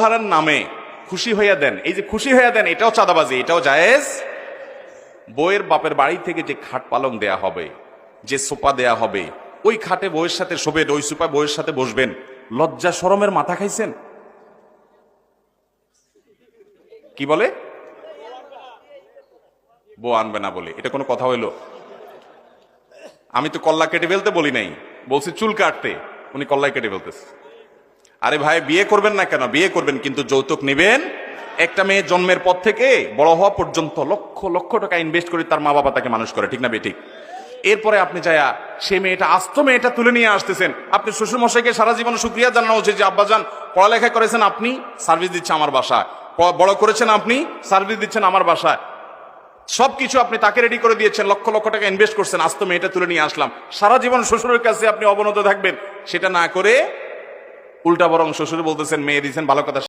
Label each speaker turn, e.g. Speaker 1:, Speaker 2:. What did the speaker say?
Speaker 1: হারার নামে খুশি হইয়া দেন, এই যে খুশি হইয়া দেন এটাও চাঁদাবাজি, এটাও জায়েজ। বউয়ের বাপের বাড়ি থেকে যে খাট পালং দেয়া হবে, যে সোফা দেয়া হবে, ওই খাটে বউয়ের সাথে শোবেন, ওই সোফা বউয়ের সাথে বসবেন, লজ্জা শরমের মাথা খাইছেন? কি বলে বউ আনবে না বলে, এটা কোনো কথা হইলো? আমি তো কল্লা কেটে ফেলতে বলি নাই, বলছি চুল কাটতে, উনি কল্লাই কেটে ফেলতেছে। আরে ভাই, বিয়ে করবেন না কেন? বিয়ে করবেন, কিন্তু যৌতুক নেবেন। একটা মেয়ে জন্মের পর থেকে বড় হওয়া পর্যন্ত লক্ষ লক্ষ টাকা ইনভেস্ট করে তার মা বাবা তাকে মানুষ করে, ঠিক না বেঠিক? এরপরে আপনি যায়া সে মেয়েটা, আস্ত মেয়েটা তুলে নিয়ে আসতেছেন। আপনি শ্বশুর মশাইকে সারা জীবন শুকরিয়া জানানো উচিত যে আব্বাজান পড়ালেখা করেছেন আপনি, সার্ভিস দিচ্ছে আমার বাসায়, বড় করেছেন আপনি, সার্ভিস দিচ্ছেন আমার বাসায়, সবকিছু আপনি তাকে রেডি করে দিয়েছেন, লক্ষ লক্ষ টাকা ইনভেস্ট করছেন, আস্ত মেয়েটা তুলে নিয়ে আসলাম। সারা জীবন শ্বশুরের কাছে আপনি অবনত থাকবেন, সেটা না করে উল্টা বরং শ্বশুর বলতেছেন মেয়ে দিয়েছেন, ভালো কথা।